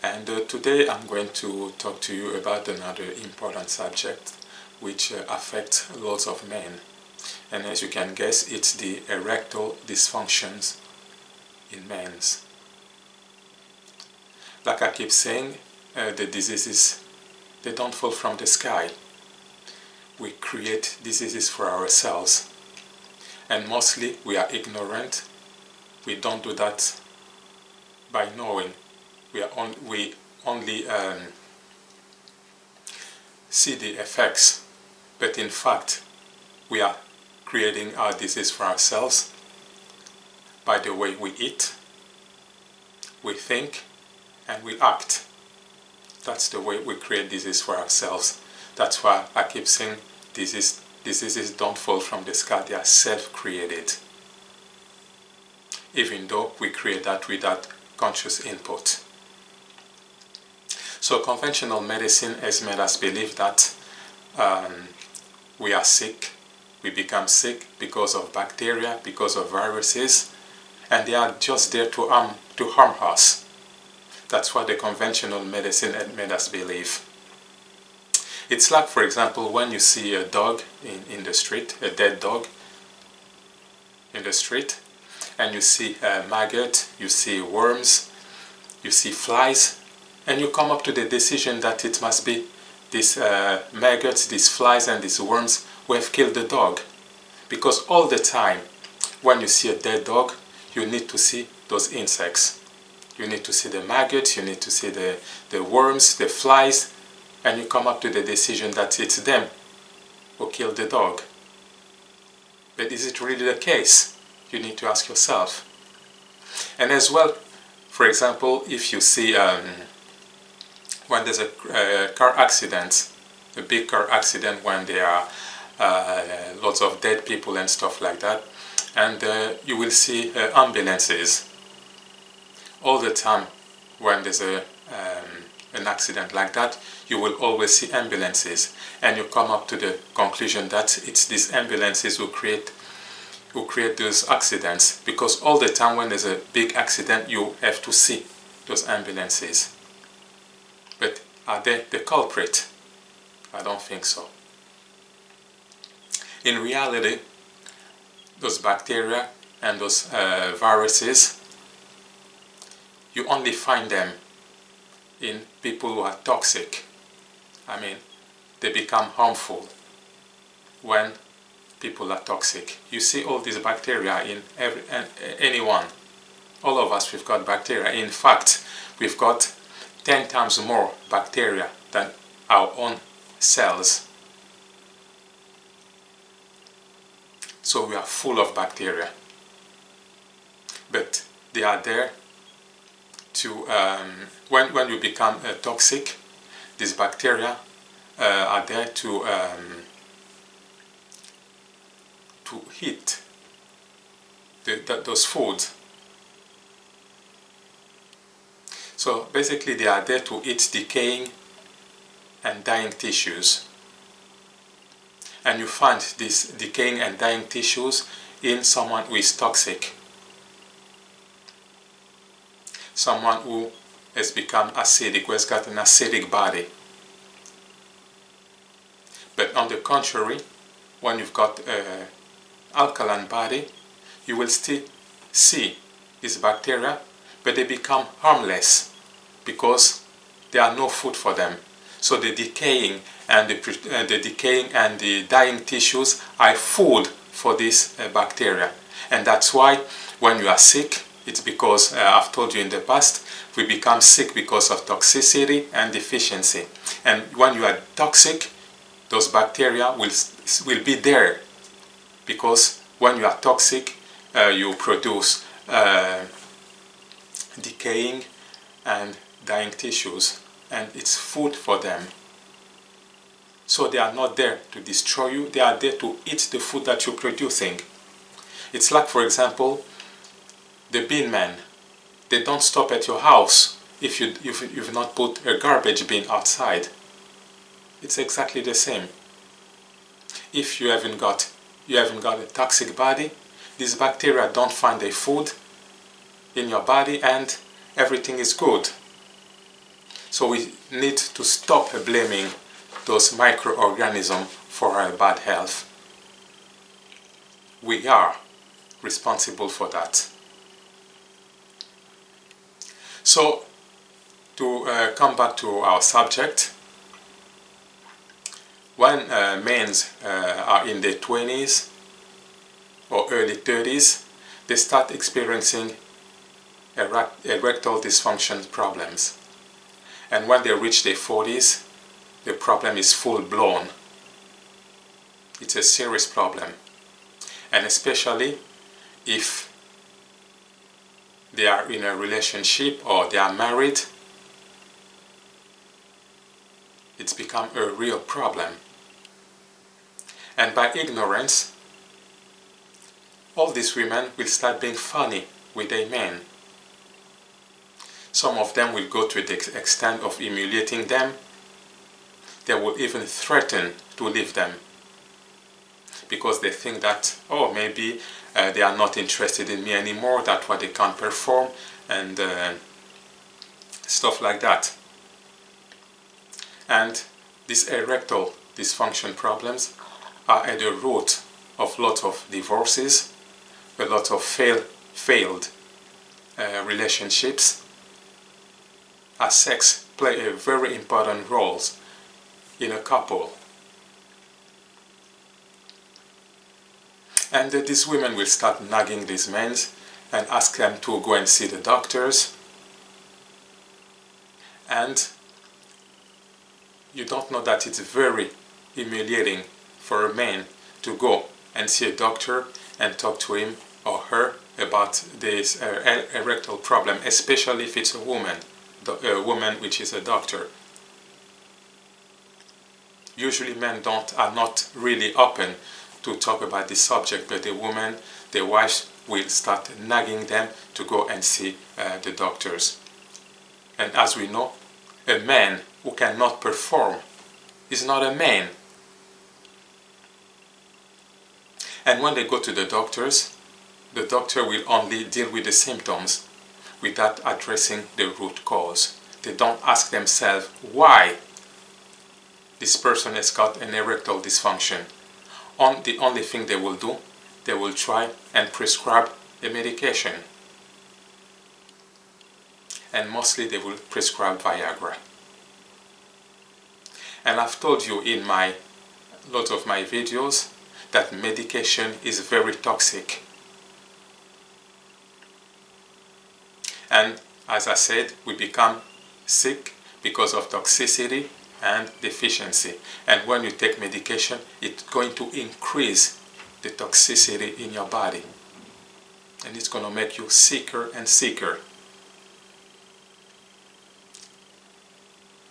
And today I'm going to talk to you about another important subject which affects lots of men. And as you can guess, it's the erectile dysfunctions in men. Like I keep saying, the diseases, they don't fall from the sky. We create diseases for ourselves. And mostly we are ignorant. We don't do that by knowing. We only see the effects, but in fact we are creating our disease for ourselves by the way we eat, we think, and we act. That's the way we create disease for ourselves. That's why I keep saying diseases don't fall from the sky, they are self-created, even though we create that without conscious input. So conventional medicine has made us believe that we are sick, we become sick because of bacteria, because of viruses, and they are just there to harm us. That's what the conventional medicine had made us believe. It's like, for example, when you see a dog in the street, a dead dog in the street, and you see a maggot, you see worms, you see flies, and you come up to the decision that it must be these maggots, these flies and these worms who have killed the dog. Because all the time when you see a dead dog, you need to see those insects. You need to see the maggots, you need to see the worms, the flies, and you come up to the decision that it's them who killed the dog. But is it really the case? You need to ask yourself. And as well, for example, if you see when there's a car accident, a big car accident, when there are lots of dead people and stuff like that, and you will see ambulances. All the time when there's an accident like that, you will always see ambulances, and you come up to the conclusion that it's these ambulances who create those accidents, because all the time when there's a big accident you have to see those ambulances. But are they the culprit? I don't think so. In reality, those bacteria and those viruses, you only find them in people who are toxic. I mean, they become harmful when people are toxic. You see all these bacteria in anyone. All of us, we've got bacteria. In fact, we've got 10 times more bacteria than our own cells. So we are full of bacteria. But they are there to, when you become toxic, these bacteria are there to eat those foods. So basically they are there to eat decaying and dying tissues. And you find these decaying and dying tissues in someone who is toxic. Someone who has become acidic, who has got an acidic body. But on the contrary, when you've got an alkaline body, you will still see these bacteria, but they become harmless because there are no food for them. So the decaying and the dying tissues are food for these bacteria. And that's why when you are sick, it's because, I've told you in the past, we become sick because of toxicity and deficiency. And when you are toxic, those bacteria will be there, because when you are toxic, you produce decaying and dying tissues, and it's food for them. So they are not there to destroy you, they are there to eat the food that you're producing. It's like, for example, the bin men. They don't stop at your house if you've not put a garbage bin outside. It's exactly the same. If you haven't got a toxic body, these bacteria don't find their food in your body and everything is good. So we need to stop blaming those microorganisms for our bad health. We are responsible for that. So, to come back to our subject, when men are in their 20s or early 30s, they start experiencing erectile dysfunction problems. And when they reach their 40s, the problem is full-blown. It's a serious problem. And especially if they are in a relationship or they are married, it's become a real problem. And by ignorance, all these women will start being funny with their men. Some of them will go to the extent of humiliating them. They will even threaten to leave them because they think that, oh, maybe they are not interested in me anymore, that's why they can't perform, and stuff like that. And these erectile dysfunction problems are at the root of lots of divorces, a lot of failed relationships, as sex play a very important role in a couple. And these women will start nagging these men and ask them to go and see the doctors. And you don't know that it's very humiliating for a man to go and see a doctor and talk to him or her about this erectile problem, especially if it's a woman which is a doctor. Usually men are not really open to talk about this subject, but the woman, their wives, will start nagging them to go and see the doctors. And as we know, a man who cannot perform is not a man. And when they go to the doctors, the doctor will only deal with the symptoms without addressing the root cause. They don't ask themselves why this person has got an erectile dysfunction. The only thing they will do, they will try and prescribe a medication. And mostly they will prescribe Viagra. And I've told you in lot of my videos that medication is very toxic. And as I said, we become sick because of toxicity and deficiency. And when you take medication, it's going to increase the toxicity in your body. And it's going to make you sicker and sicker.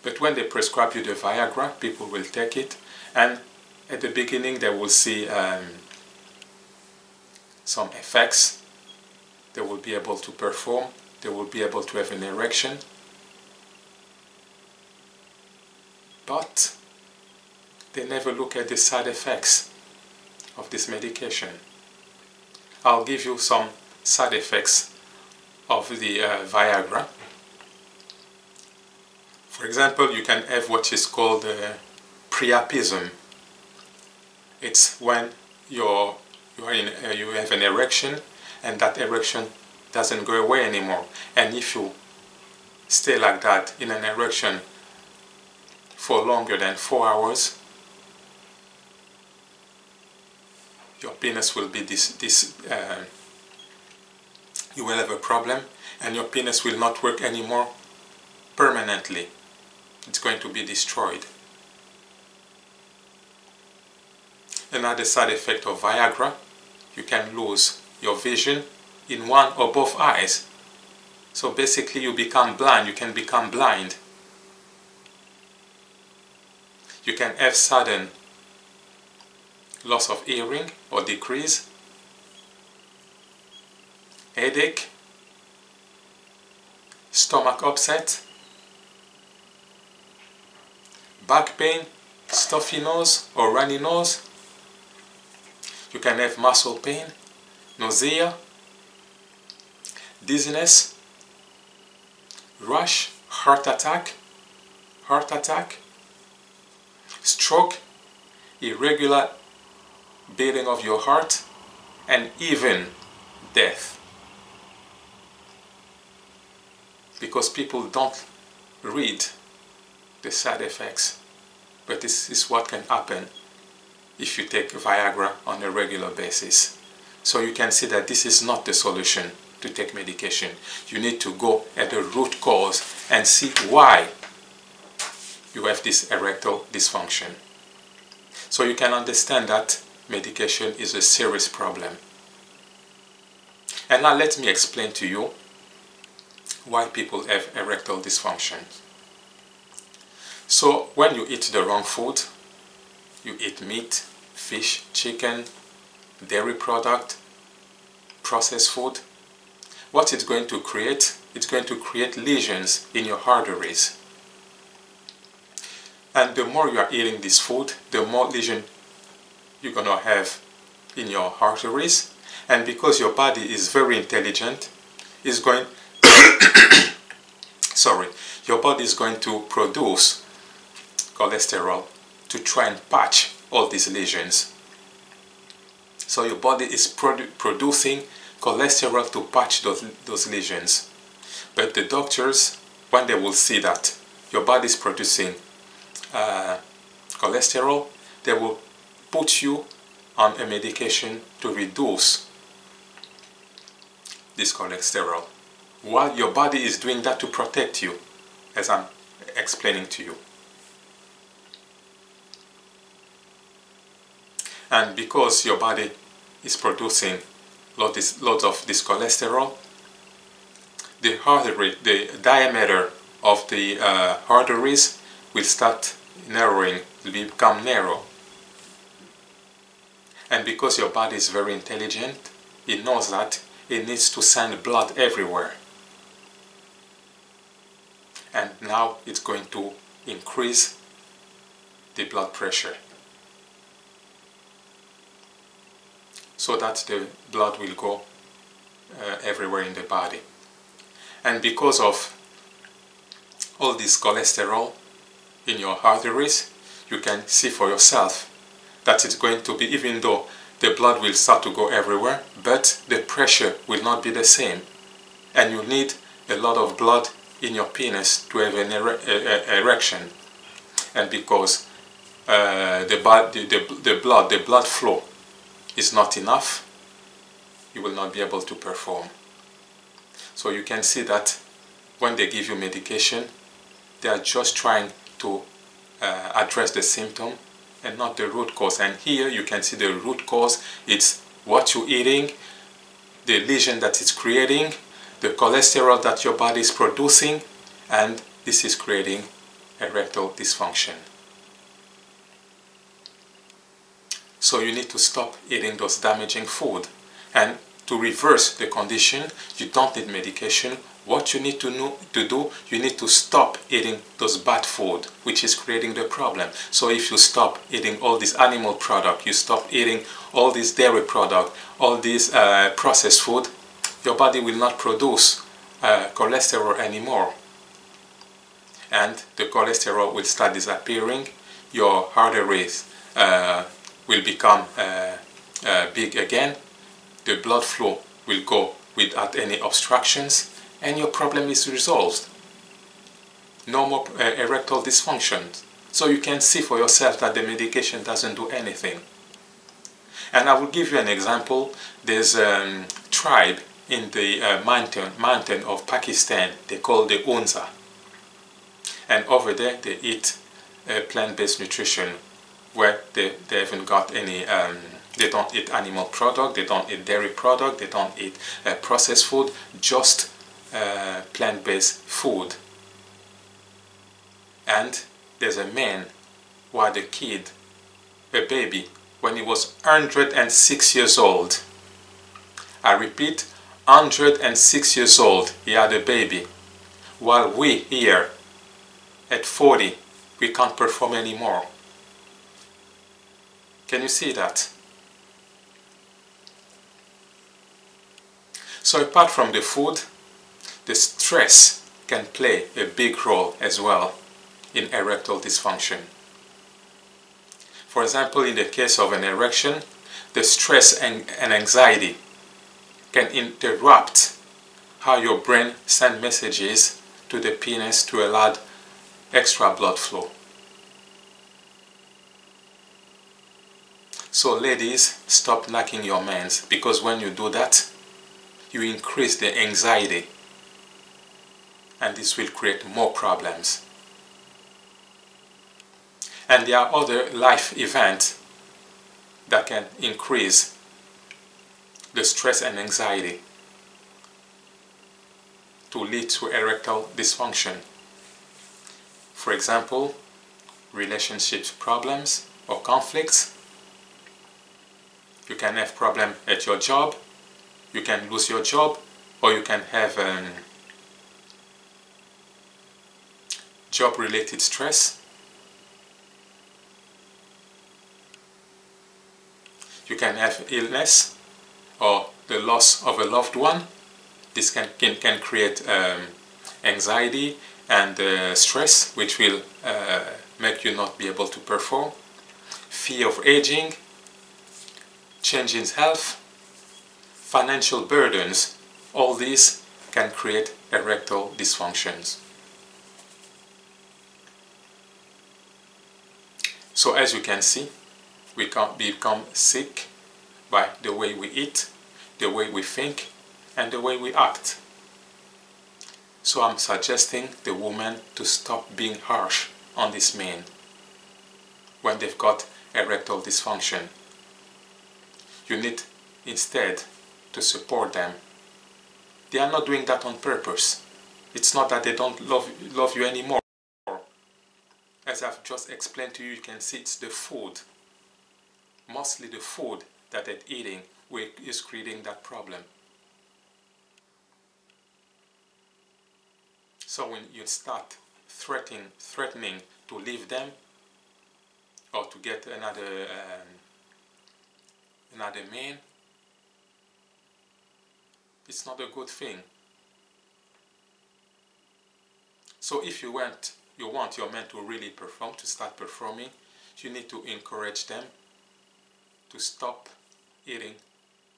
But when they prescribe you the Viagra, people will take it. And at the beginning, they will see some effects. They will be able to perform. They will be able to have an erection. But they never look at the side effects of this medication. I'll give you some side effects of the Viagra. For example, you can have what is called priapism. It's when you have an erection and that erection doesn't go away anymore. And if you stay like that in an erection for longer than 4 hours, your penis will be you will have a problem and your penis will not work anymore permanently. It's going to be destroyed. Another side effect of Viagra, you can lose your vision in one or both eyes. So basically you become blind, you can become blind. You can have sudden loss of hearing or decrease, headache, stomach upset, back pain, stuffy nose or runny nose. You can have muscle pain, nausea, dizziness, rush, heart attack, heart attack, stroke, irregular beating of your heart, and even death. Because people don't read the side effects, but this is what can happen if you take Viagra on a regular basis. So you can see that this is not the solution to take medication. You need to go at the root cause and see why you have this erectile dysfunction. So you can understand that medication is a serious problem. And now let me explain to you why people have erectile dysfunction. So when you eat the wrong food, you eat meat, fish, chicken, dairy product, processed food, what it's going to create? It's going to create lesions in your arteries. And the more you are eating this food, the more lesion you're going to have in your arteries. And because your body is very intelligent, is going your body is going to produce cholesterol to try and patch all these lesions. So your body is producing cholesterol to patch those lesions. But the doctors, when they will see that your body is producing cholesterol, they will put you on a medication to reduce this cholesterol, while your body is doing that to protect you, as I'm explaining to you. And because your body is producing loads of this cholesterol, the artery, the diameter of the arteries will start narrowing, will become narrow. And because your body is very intelligent, it knows that it needs to send blood everywhere. And now it's going to increase the blood pressure, so that the blood will go everywhere in the body. And because of all this cholesterol in your arteries, you can see for yourself that it's going to be, even though the blood will start to go everywhere, but the pressure will not be the same. And you need a lot of blood in your penis to have an erection. And because the blood flow is not enough, you will not be able to perform. So you can see that when they give you medication, they are just trying to address the symptom and not the root cause. And here you can see the root cause. It's what you're eating, the lesion that it's creating, the cholesterol that your body is producing, and this is creating erectile dysfunction. So you need to stop eating those damaging food. And to reverse the condition, you don't need medication. What you need to do, you need to stop eating those bad food, which is creating the problem. So if you stop eating all these animal product, you stop eating all this dairy product, all this processed food, your body will not produce cholesterol anymore. And the cholesterol will start disappearing. Your arteries will become big again. The blood flow will go without any obstructions, and your problem is resolved. No more erectile dysfunction. So you can see for yourself that the medication doesn't do anything. And I will give you an example. There's a tribe in the mountain of Pakistan. They call the Unza. And over there they eat plant-based nutrition, where they haven't got any, they don't eat animal product, they don't eat dairy product, they don't eat processed food, just plant-based food. And there's a man who had a kid, a baby, when he was 106 years old. I repeat, 106 years old, he had a baby. While we here, at 40, we can't perform anymore. Can you see that? So apart from the food, the stress can play a big role as well in erectile dysfunction. For example, in the case of an erection, the stress and anxiety can interrupt how your brain sends messages to the penis to allow extra blood flow. So ladies, stop knocking your mans, because when you do that, you increase the anxiety, and this will create more problems. And there are other life events that can increase the stress and anxiety to lead to erectile dysfunction. For example, relationship problems or conflicts. You can have problems at your job, you can lose your job, or you can have job-related stress. You can have illness or the loss of a loved one. This can create anxiety and stress, which will make you not be able to perform. Fear of aging, change in health, financial burdens, all these can create erectile dysfunctions. So as you can see, we can become sick by the way we eat, the way we think, and the way we act. So I'm suggesting the woman to stop being harsh on these men when they've got erectile dysfunction. You need instead to support them. They are not doing that on purpose. It's not that they don't love you anymore. As I've just explained to you, you can see it's the food, mostly the food that they're eating, which is creating that problem. So when you start threatening to leave them or to get another man, it's not a good thing. So if you want your man to really perform, to start performing, you need to encourage them to stop eating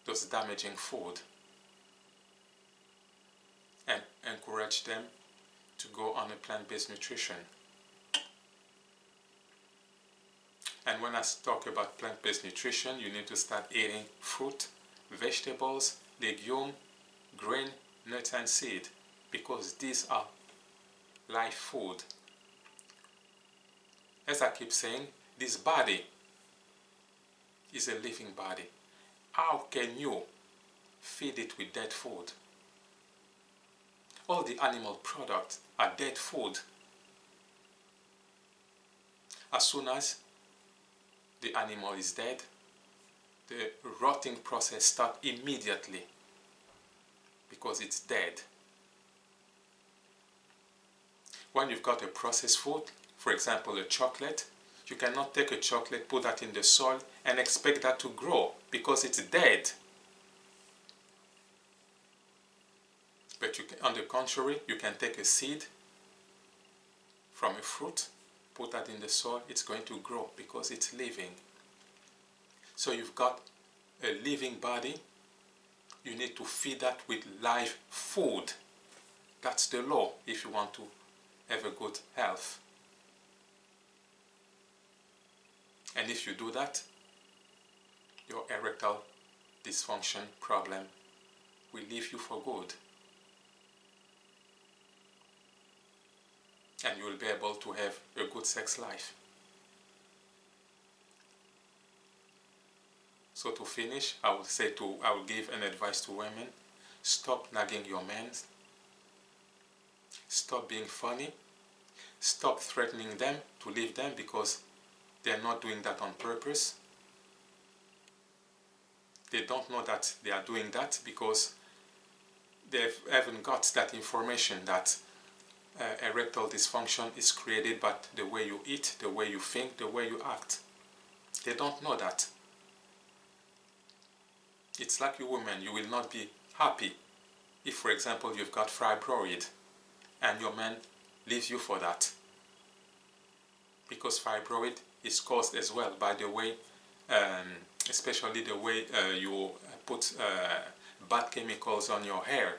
those damaging food and encourage them to go on a plant-based nutrition. And when I talk about plant-based nutrition, you need to start eating fruit, vegetables, legumes, grain, nuts and seed, because these are life food. As I keep saying, this body is a living body. How can you feed it with dead food? All the animal products are dead food. As soon as the animal is dead, the rotting process starts immediately because it's dead. When you've got a processed food, for example a chocolate, you cannot take a chocolate, put that in the soil and expect that to grow because it's dead. But you can, on the contrary, you can take a seed from a fruit, put that in the soil, it's going to grow because it's living. So you've got a living body, you need to feed that with live food. That's the law if you want to have a good health. And if you do that, your erectile dysfunction problem will leave you for good. And you will be able to have a good sex life. So to finish, I will give an advice to women. Stop nagging your men. Stop being funny. Stop threatening them to leave them because they're not doing that on purpose. They don't know that they are doing that because they haven't got that information that erectile dysfunction is created by the way you eat, the way you think, the way you act. They don't know that. It's like you women, you will not be happy if, for example, you've got fibroid and your man leaves you for that. because fibroid is caused as well by the way, especially the way you put bad chemicals on your hair.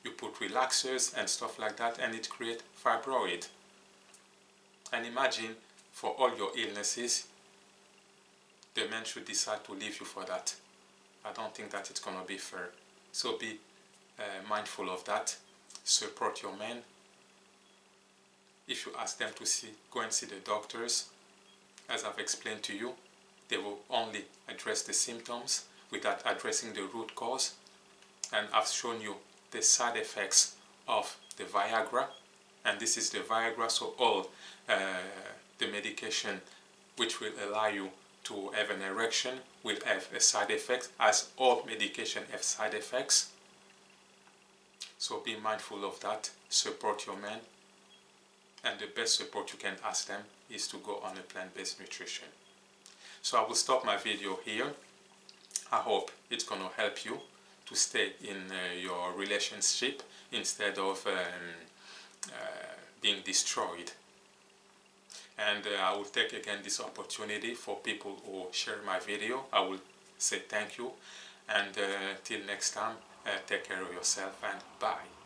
You put relaxers and stuff like that, and it creates fibroid. And imagine, for all your illnesses, the man should decide to leave you for that. I don't think that it's gonna be fair. So be mindful of that. Support your men. If you ask them to go and see the doctors, as I've explained to you, they will only address the symptoms without addressing the root cause. And I've shown you the side effects of the Viagra, and this is the Viagra, so all the medication which will allow you to have an erection will have a side effect, as all medication have side effects. So be mindful of that. Support your men, and the best support you can ask them is to go on a plant-based nutrition. So I will stop my video here. I hope it's going to help you to stay in your relationship instead of being destroyed. And I will take again this opportunity for people who share my video. I will say thank you, and till next time, take care of yourself, and bye.